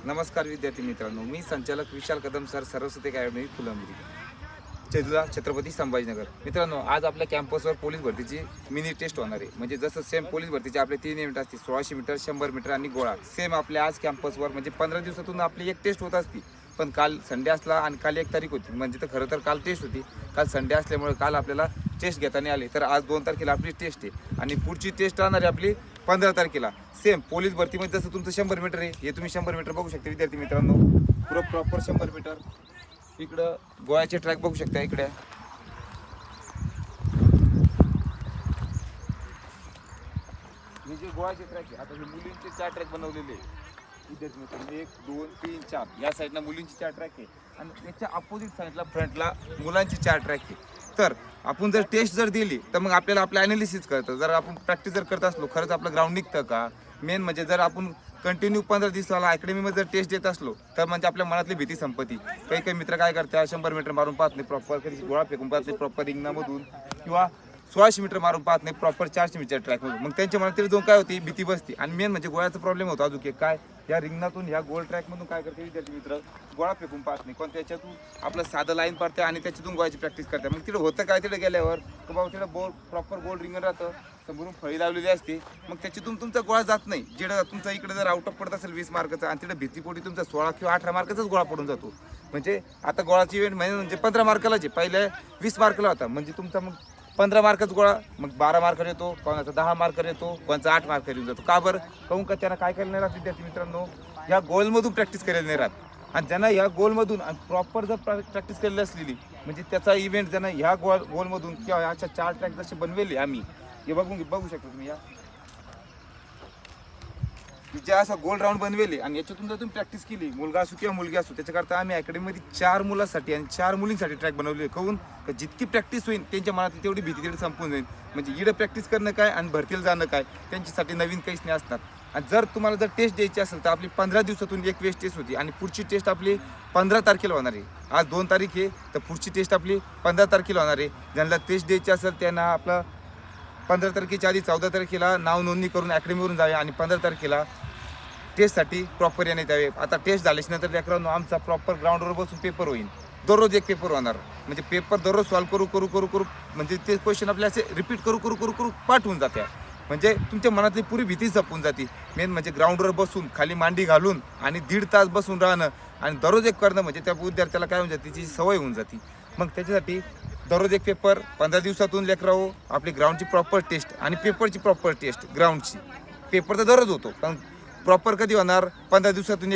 नमस्कार विद्यार्थी मित्रांनो, मी संचालक विशाल कदम सर, सरस्वती अकॅडमी फुलंब्री, जिल्हा छत्रपती संभाजीनगर. मित्रांनो, आज आपल्या कॅम्पसवर पोलीस भरतीची मिनी टेस्ट होणार आहे. म्हणजे जसं सेम पोलीस भरतीचे आपले 3 इव्हेंट असतील, 1600 मीटर, 100 मीटर आणि गोळा. सेम आपल्या आज कॅम्पसवर म्हणजे 15 दिवसातून आपली एक टेस्ट होत असती. पण काल संडे असला आणि काल 1 तारीख होती, म्हणजे तर खरं तर काल टेस्ट होती. काल संडे असल्यामुळे काल आपल्याला टेस्ट घेता नाही आली. तर आज 2 तारखेला आपली टेस्ट आहे आणि पुढची टेस्ट राहणार आहे आपली 15 तारखेला. सेम पोलीस भरतीमध्ये जसं तुमचं 100 मीटर आहे, हे तुम्ही 100 मीटर बघू शकता विद्यार्थी मित्रांनो. Proper 100 metre. इकडं गोळ्याचे ट्रॅक बघू शकता. इकडे हे जे गोळ्याचे ट्रॅक आहे, आता हे मुलींचे 4 ट्रॅक बनवलेले आहे विद्यार्थी मित्रांनो. 1 2 3 4 या साईडला मुलींची 4 ट्रॅक आहे आणि त्याच्या अपोजिट साईडला फ्रंटला मुलांची 4 ट्रॅक आहे. तर आपण जर टेस्ट जर दिली तर मग आपल्याला आपलं ॲनालिसिस कळतं. जर आपण प्रॅक्टिस जर करत असलो, खरंच आपलं ग्राउंड निघतं का. मेन म्हणजे जर आपण कंटिन्यू 15 दिवसाला अकॅडमीमध्ये जर टेस्ट देत असलो तर म्हणजे आपल्या मनातली भीती संपत्ती. काही मित्र काय करतात, 100 मीटर मारून पाहत नाही प्रॉपर, कधी गोळा फेकून पाहत नाही प्रॉपर रिंगणामधून, किंवा 1600 मीटर मारून पाहत नाही प्रॉपर 400 मीटर ट्रॅकमधून. मग त्यांच्या मनात तरी जाऊन काय होती, भीती बसते. आणि मेन म्हणजे गोळ्याचा प्रॉब्लेम होतो अजून एक काय, या रिंगणातून ह्या गोल ट्रॅकमधून काय करते विद्यार्थी मित्र, गोळा फेकून पाहत नाही. पण त्याच्यातून आपलं साधं लाईन पडते आणि त्याच्यातून गोळ्याची प्रॅक्टिस करते. मग तिकडे होतं काय, तिकडे गेल्यावर तर बाबा तिकडे प्रॉपर गोल रिंगण राहतं, समोरून फळी लावलेली असते. मग त्याच्यातून तुमचा गोळा जात नाही. जिकडं तुमचा इकडे जर आउट ऑफ पडत असेल 20 मार्काचा आणि तिकडे भीतीपोटी तुमचा 16 किंवा 18 मार्काचाच गोळा पडून जातो. म्हणजे आता गोळाची इव्हेंट म्हणजे 15 मार्काला जे पहिले 20 मार्काला होता, म्हणजे तुमचा मग 15 मार्काचा गोळा मग 12 मार्कर येतो, कोणाचा 10 मार्कर येतो, कोणाचा 8 मार्कर येऊन जातो. का बरं? काहून का त्यांना काय केलं नाही राहत विद्यार्थी मित्रांनो, या गोलमधून प्रॅक्टिस केलेली नाही राहत. आणि ज्यांना या गोलमधून आणि प्रॉपर जर प्रॅक्टिस केलेली असलेली, म्हणजे त्याचा इव्हेंट ज्यांना ह्या गोलमधून किंवा अशा 4 ट्रॅक जसे बनवेले आम्ही, हे बघू शकता तुम्ही. या जे असा गोल राऊंड बनवेले आणि याच्यातून जर तुम्ही प्रॅक्टिस केली, मुलगा असो किंवा मुलगी असो, त्याच्याकरता आम्ही अकॅडमीमध्ये 4 मुलांसाठी आणि 4 मुलींसाठी ट्रॅक बनवले. कहून जितकी प्रॅक्टिस होईल त्यांच्या मनात तेवढी भीती तेवढी संपून जाईल. म्हणजे इकडे प्रॅक्टिस करणं काय आणि भरतीला जाणं काय, त्यांच्यासाठी नवीन काहीच नाही असणार. आणि जर तुम्हाला जर टेस्ट द्यायची असेल तर आपली 15 दिवसातून एक वेळेस टेस्ट होती आणि पुढची टेस्ट आपली 15 तारखेला होणार आहे. आज 2 तारीख आहे, तर पुढची टेस्ट आपली 15 तारखेला होणार आहे. ज्यांना टेस्ट द्यायची असेल त्यांना आपलं 15 तारखेच्या आधी 14 तारखेला नाव नोंदणी करून अकॅडमीवरून जावे आणि 15 तारखेला टेस्टसाठी प्रॉपर येण्यात यावे. आता टेस्ट झाल्याच्या नंतर लेकरांनो आमचा प्रॉपर ग्राउंडवर बसून पेपर होईल. दररोज एक पेपर होणार. म्हणजे पेपर दररोज सॉल्व करू म्हणजे ते क्वेश्चन आपल्या असे रिपीट करू पाठवून जाते. म्हणजे तुमच्या मनातली पुरी भीती जपून जाते. मेन म्हणजे ग्राउंडवर बसून खाली मांडी घालून आणि 1.5 तास बसून राहणं आणि दररोज एक करणं, म्हणजे त्या विद्यार्थ्याला काय होऊन जाते, तिची सवय होऊन जाते. मग त्याच्यासाठी दररोज एक पेपर, 15 दिवसातून लेकरावं आपली ग्राउंडची प्रॉपर टेस्ट आणि पेपरची प्रॉपर टेस्ट. ग्राउंडची पेपर तर दररोज होतो, पण प्रॉपर कधी होणार, 15 दिवसातून